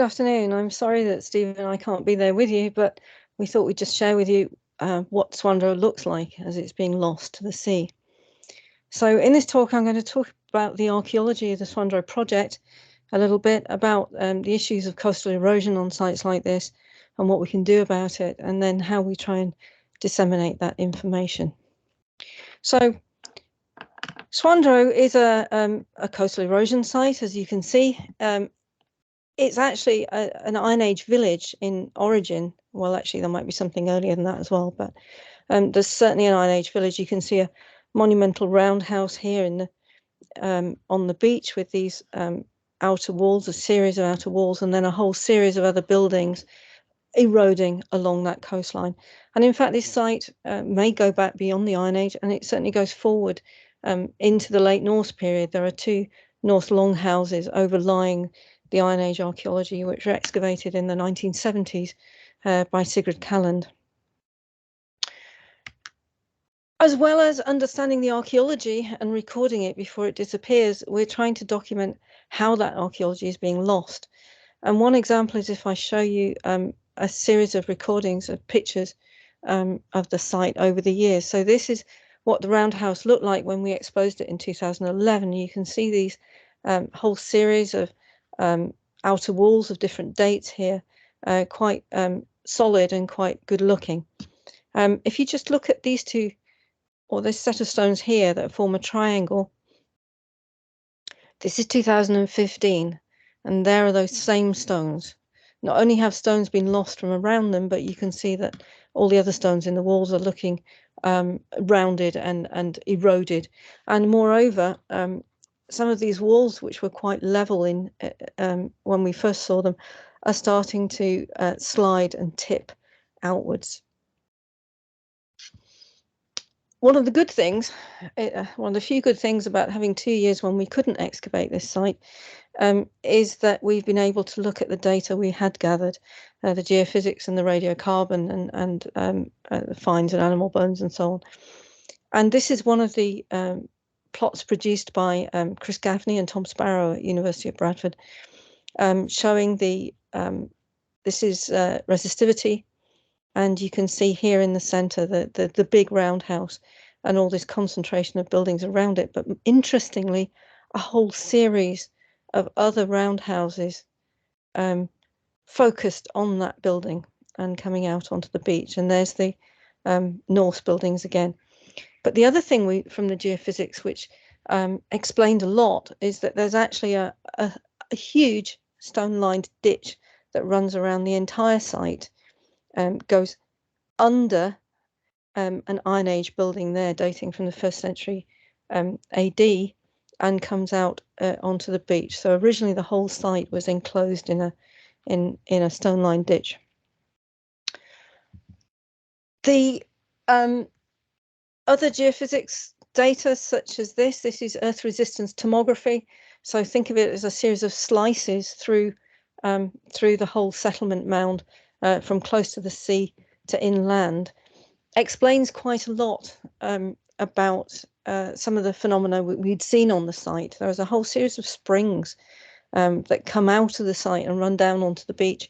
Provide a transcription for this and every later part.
Good afternoon. I'm sorry that Steve and I can't be there with you, but we thought we'd just share with you what Swandro looks like as it's being lost to the sea. So in this talk, I'm going to talk about the archaeology of the Swandro project, a little bit about the issues of coastal erosion on sites like this and what we can do about it, and then how we try and disseminate that information. So Swandro is a coastal erosion site, as you can see. It's actually an Iron Age village in origin. Well, actually, there might be something earlier than that as well, but there's certainly an Iron Age village. You can see a monumental roundhouse here in the on the beach with these outer walls, a series of outer walls, and then a whole series of other buildings eroding along that coastline. And in fact, this site may go back beyond the Iron Age, and it certainly goes forward into the Late Norse period. There are two Norse longhouses overlying the Iron Age archaeology, which were excavated in the 1970s by Sigrid Calland. As well as understanding the archaeology and recording it before it disappears, we're trying to document how that archaeology is being lost. And one example is if I show you a series of recordings of pictures of the site over the years. So this is what the roundhouse looked like when we exposed it in 2011. You can see these whole series of outer walls of different dates here, quite solid and quite good looking. If you just look at these two, or this set of stones here that form a triangle, this is 2015, and there are those same stones. Not only have stones been lost from around them, but you can see that all the other stones in the walls are looking rounded and eroded. And moreover, some of these walls, which were quite level in when we first saw them, are starting to slide and tip outwards. One of the good things, one of the few good things about having 2 years when we couldn't excavate this site, is that we've been able to look at the data we had gathered, the geophysics and the radiocarbon and the finds and animal bones and so on. And this is one of the plots produced by Chris Gaffney and Tom Sparrow at University of Bradford, showing this is resistivity. And you can see here in the center the big roundhouse and all this concentration of buildings around it. But interestingly, a whole series of other roundhouses focused on that building and coming out onto the beach. And there's the Norse buildings again. But the other thing from the geophysics, which explained a lot, is that there's actually a huge stone-lined ditch that runs around the entire site. Goes under an Iron Age building there dating from the 1st century AD and comes out onto the beach. So originally the whole site was enclosed in a stone-lined ditch. The other geophysics data such as this is earth resistance tomography. So think of it as a series of slices through the whole settlement mound from close to the sea to inland, explains quite a lot about some of the phenomena we'd seen on the site. There was a whole series of springs that come out of the site and run down onto the beach,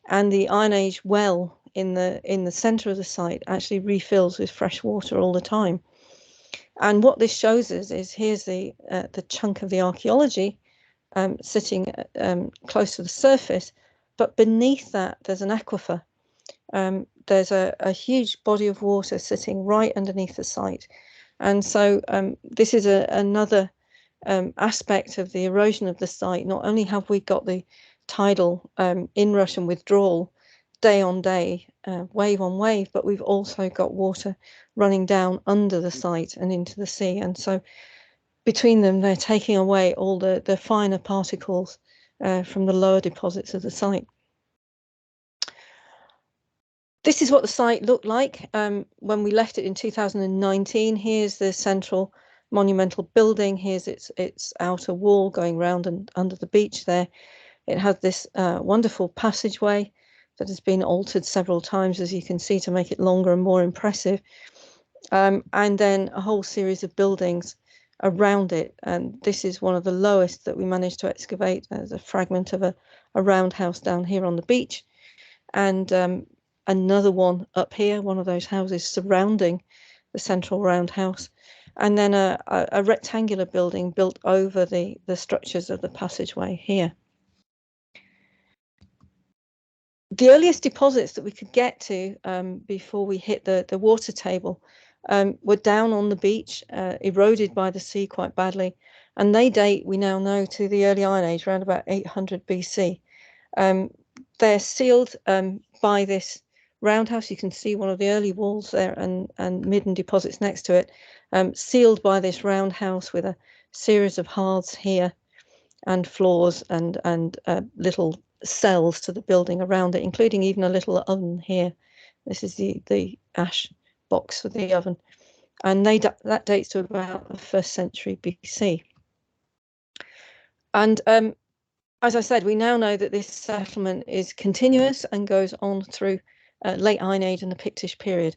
and the Iron Age well in the center of the site actually refills with fresh water all the time. And what this shows us is here's the chunk of the archaeology sitting close to the surface. But beneath that, there's an aquifer. There's a huge body of water sitting right underneath the site. And so this is another aspect of the erosion of the site. Not only have we got the tidal inrush and withdrawal day on day, wave on wave, but we've also got water running down under the site and into the sea. And so between them, they're taking away all the finer particles from the lower deposits of the site. This is what the site looked like when we left it in 2019. Here's the central monumental building. Here's its outer wall going round and under the beach there. It has this wonderful passageway that has been altered several times, as you can see, to make it longer and more impressive. And then a whole series of buildings around it. And this is one of the lowest that we managed to excavate as a fragment of a roundhouse down here on the beach, and another one up here, one of those houses surrounding the central roundhouse, and then a rectangular building built over the structures of the passageway here. The earliest deposits that we could get to before we hit the water table were down on the beach, eroded by the sea quite badly, and they date, we now know, to the early Iron Age, around about 800 BC. They're sealed by this roundhouse. You can see one of the early walls there and midden deposits next to it, sealed by this roundhouse with a series of hearths here and floors and little cells to the building around it, including even a little oven here. This is the ash box for the oven, and that dates to about the 1st century BC. And as I said, we now know that this settlement is continuous and goes on through late Iron Age and the Pictish period.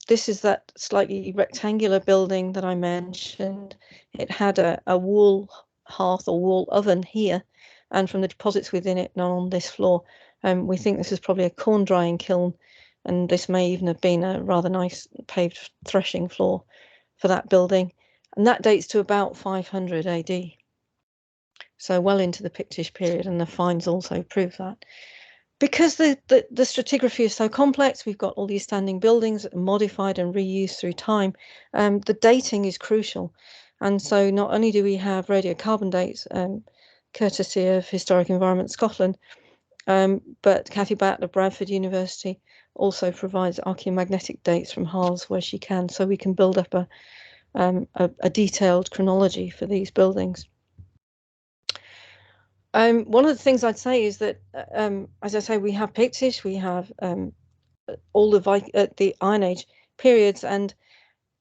This is that slightly rectangular building that I mentioned. It had a wall hearth or wall oven here, and from the deposits within it and on this floor, we think this is probably a corn drying kiln, and this may even have been a rather nice paved threshing floor for that building, and that dates to about 500 AD. So well into the Pictish period, and the finds also prove that. Because the stratigraphy is so complex, we've got all these standing buildings modified and reused through time. The dating is crucial. And so not only do we have radiocarbon dates, courtesy of Historic Environment Scotland, but Cathy Batt of Bradford University also provides archaeomagnetic dates from hearths where she can, so we can build up a detailed chronology for these buildings. One of the things I'd say is that, as I say, we have Pictish, we have all the Iron Age periods, and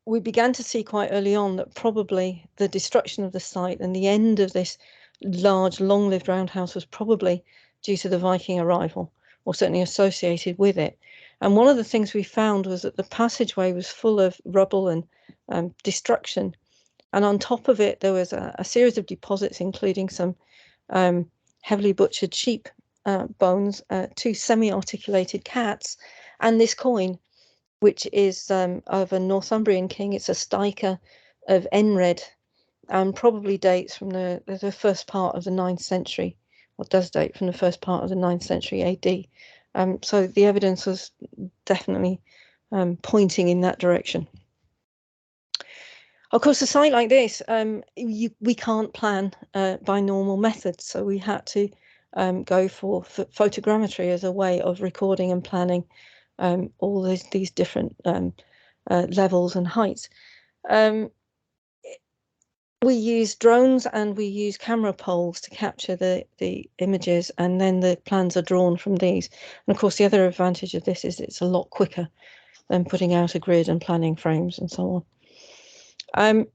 we began to see quite early on that probably the destruction of the site and the end of this large, long-lived roundhouse was probably due to the Viking arrival, or certainly associated with it. And one of the things we found was that the passageway was full of rubble and destruction, and on top of it there was a series of deposits, including some heavily butchered sheep bones, 2 semi-articulated cats, and this coin, which is of a Northumbrian king. It's a stiker of Enred, and probably dates from the first part of the 9th century, or does date from the first part of the 9th century AD. So the evidence was definitely pointing in that direction. Of course, a site like this, we can't plan by normal methods, so we had to go for photogrammetry as a way of recording and planning all these different levels and heights. We use drones and we use camera poles to capture the images, and then the plans are drawn from these. And of course, the other advantage of this is it's a lot quicker than putting out a grid and planning frames and so on.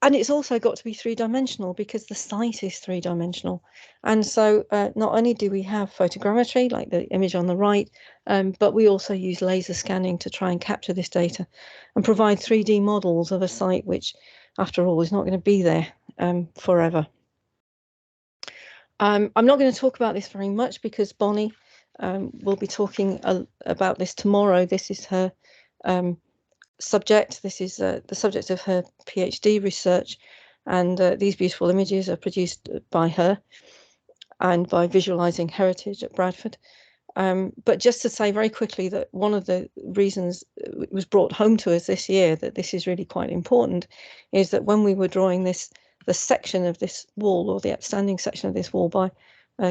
And it's also got to be 3-dimensional because the site is 3-dimensional. And so not only do we have photogrammetry, like the image on the right, but we also use laser scanning to try and capture this data and provide 3D models of a site which, after all, is not going to be there forever. I'm not going to talk about this very much because Bonnie will be talking about this tomorrow. This is her subject. This is the subject of her PhD research, and these beautiful images are produced by her and by Visualizing Heritage at Bradford. But just to say very quickly that one of the reasons it was brought home to us this year that this is really quite important is that when we were drawing the section of this wall, or the upstanding section of this wall, by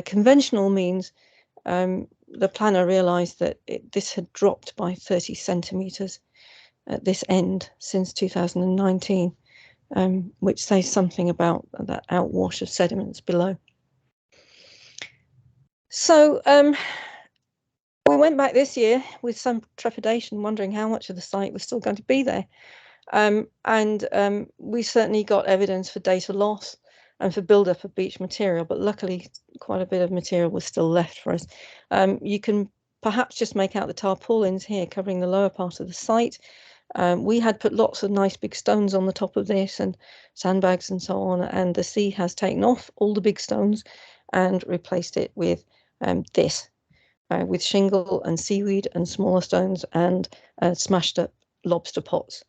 conventional means, the planner realized that this had dropped by 30 centimeters at this end since 2019, which says something about that outwash of sediments below. So we went back this year with some trepidation, wondering how much of the site was still going to be there. And we certainly got evidence for data loss and for buildup of beach material, but luckily quite a bit of material was still left for us. You can perhaps just make out the tarpaulins here covering the lower part of the site. We had put lots of nice big stones on the top of this and sandbags and so on, and the sea has taken off all the big stones and replaced it with this, with shingle and seaweed and smaller stones and smashed up lobster pots,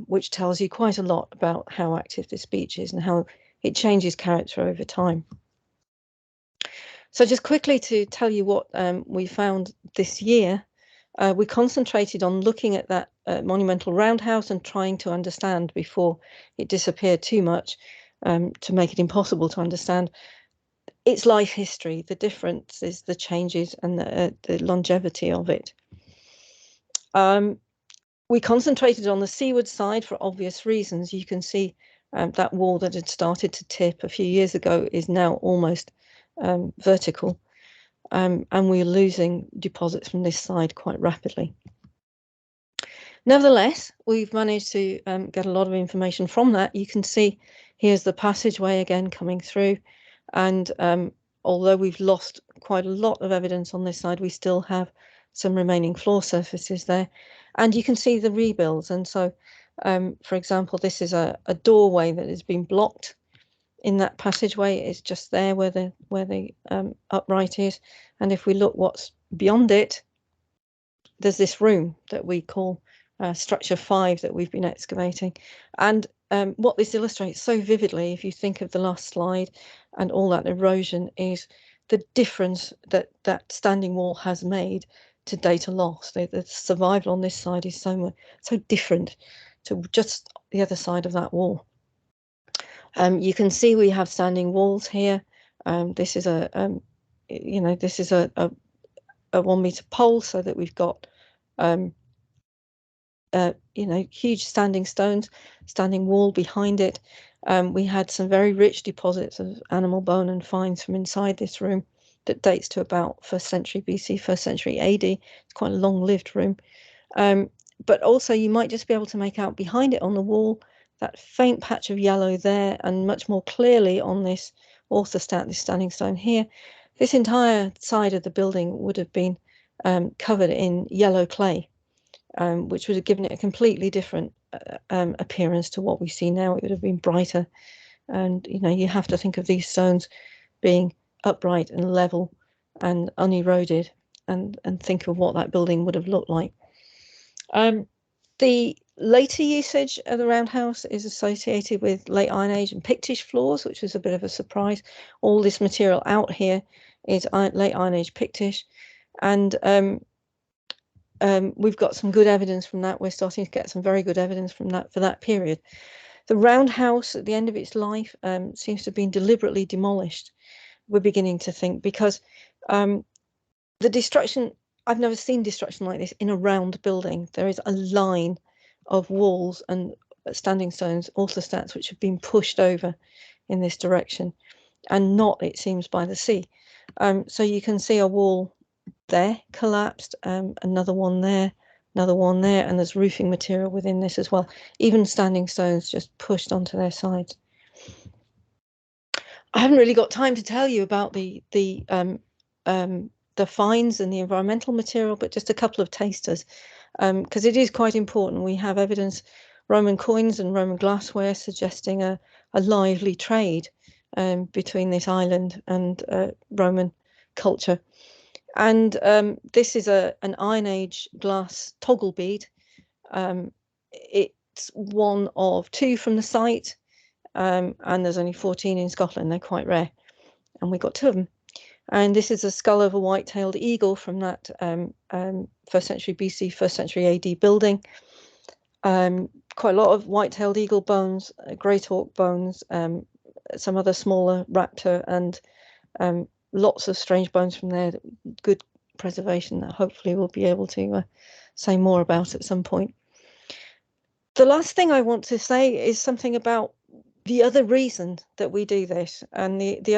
which tells you quite a lot about how active this beach is and how it changes character over time. So just quickly to tell you what we found this year, we concentrated on looking at that monumental roundhouse and trying to understand before it disappeared too much, to make it impossible to understand its life history, the differences, the changes, and the longevity of it. We concentrated on the seaward side for obvious reasons. You can see that wall that had started to tip a few years ago is now almost vertical, and we're losing deposits from this side quite rapidly. Nevertheless, we've managed to get a lot of information from that. You can see here's the passageway again coming through, and although we've lost quite a lot of evidence on this side, we still have some remaining floor surfaces there, and you can see the rebuilds. And so, for example, this is a doorway that has been blocked in that passageway. It's just there where the upright is, and if we look what's beyond it, there's this room that we call structure 5 that we've been excavating. And what this illustrates so vividly, if you think of the last slide and all that erosion, is the difference that that standing wall has made to data loss. The survival on this side is so different to just the other side of that wall. You can see we have standing walls here. This is a 1 meter pole, so that we've got huge standing stones, standing wall behind it. We had some very rich deposits of animal bone and finds from inside this room that dates to about 1st century BC, 1st century AD. It's quite a long-lived room. But also you might just be able to make out behind it on the wall that faint patch of yellow there, and much more clearly on this orthostat, this standing stone here. This entire side of the building would have been covered in yellow clay, which would have given it a completely different appearance to what we see now. It would have been brighter. And you have to think of these stones being upright and level and uneroded, and think of what that building would have looked like. The later usage of the roundhouse is associated with late Iron Age and Pictish floors, which was a bit of a surprise. All this material out here is late Iron Age Pictish, and we've got some good evidence from that. We're starting to get some very good evidence from that for that period. The roundhouse at the end of its life seems to have been deliberately demolished, we're beginning to think, because the destruction, I've never seen destruction like this in a round building. There is a line of walls and standing stones, orthostats, which have been pushed over in this direction, and not, it seems, by the sea. So you can see a wall there collapsed, another one there, another one there, and there's roofing material within this as well. Even standing stones just pushed onto their sides. I haven't really got time to tell you about the finds and the environmental material, but just a couple of tasters, because it is quite important. We have evidence, Roman coins and Roman glassware, suggesting a lively trade between this island and Roman culture. And this is an Iron Age glass toggle bead. It's one of 2 from the site, and there's only 14 in Scotland. They're quite rare, and we got 2 of them. And this is a skull of a white-tailed eagle from that 1st century BC, 1st century AD building. Quite a lot of white-tailed eagle bones, great auk bones, some other smaller raptor, and lots of strange bones from there. Good preservation that hopefully we'll be able to say more about at some point. The last thing I want to say is something about the other reason that we do this, and the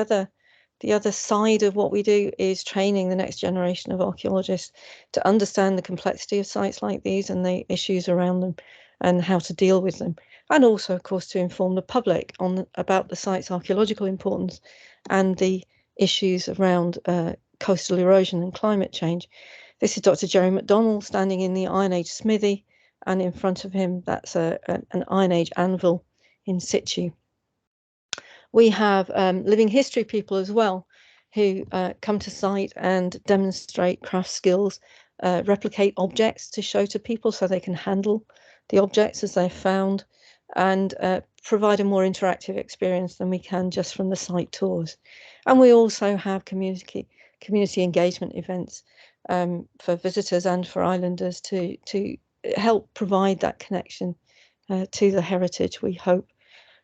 other side of what we do is training the next generation of archaeologists to understand the complexity of sites like these and the issues around them and how to deal with them, and also, of course, to inform the public about the site's archaeological importance and the issues around coastal erosion and climate change. This is Dr. Jerry McDonnell standing in the Iron Age smithy, and in front of him that's an Iron Age anvil in situ. We have living history people as well. who come to site and demonstrate craft skills, replicate objects to show to people so they can handle the objects as they're found, and provide a more interactive experience than we can just from the site tours. And we also have community engagement events for visitors and for islanders to help provide that connection to the heritage, we hope.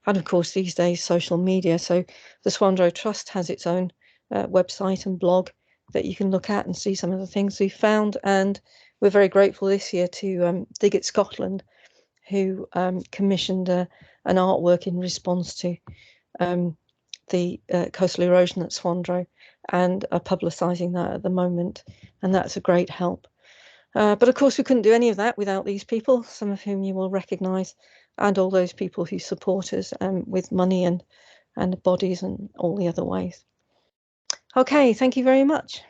And of course, these days, social media. So the Swanndro Trust has its own website and blog that you can look at and see some of the things we've found. And we're very grateful this year to Dig It Scotland, who commissioned an artwork in response to the coastal erosion at Swanndro, and are publicising that at the moment. And that's a great help. But of course, we couldn't do any of that without these people, some of whom you will recognise, and all those people who support us with money and bodies and all the other ways. Okay, thank you very much.